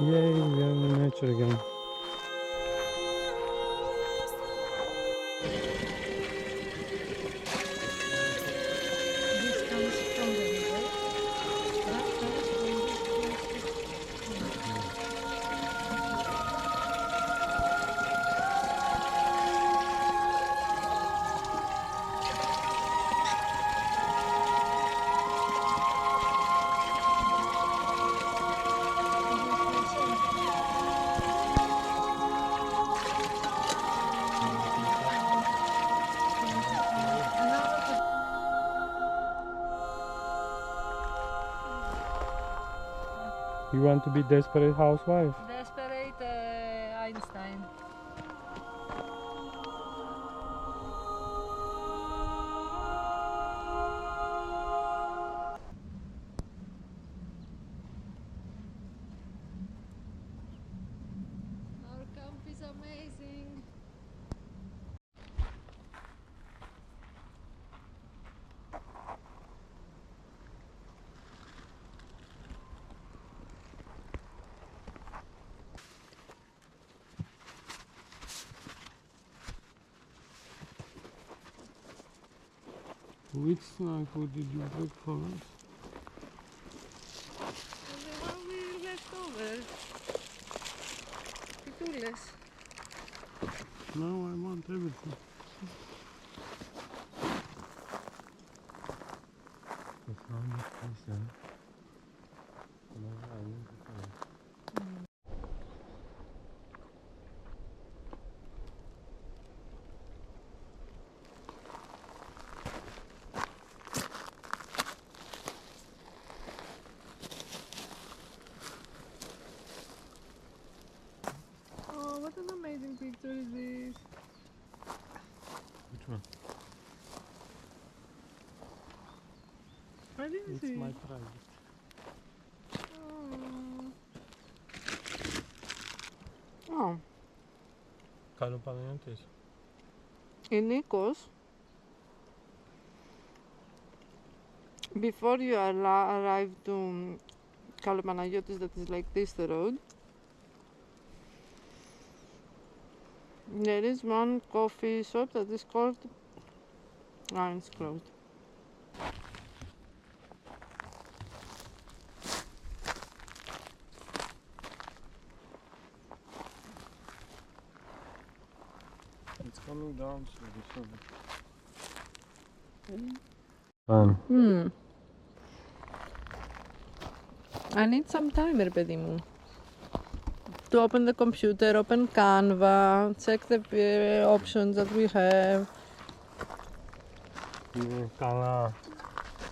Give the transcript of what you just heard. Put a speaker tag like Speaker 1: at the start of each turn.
Speaker 1: Yay, we are in nature again.
Speaker 2: This comes from the river. That comes from this plastic.
Speaker 1: You want to be desperate housewife?
Speaker 2: Desperate Einstein. Our camp is amazing.
Speaker 1: Which snack did you bring for us?
Speaker 2: And the one we left over. Pitoules.
Speaker 1: No, I want everything. The sound of this, no, I need to find.
Speaker 2: Oh, what an amazing picture is this.
Speaker 1: Which one?
Speaker 2: I didn't
Speaker 1: It's
Speaker 2: see.
Speaker 1: my private.
Speaker 2: Oh.
Speaker 1: Καλοπαναγιώτης.
Speaker 2: In Nikos, before you arrive to Kalopanagiottis, that is like this road, there is one coffee shop that is called, it's closed.
Speaker 1: It's coming down to the sun. Fun.
Speaker 2: I need some time, ρε παιδί μου. To open the computer, open Canva, check the options that we have.
Speaker 1: Καλά.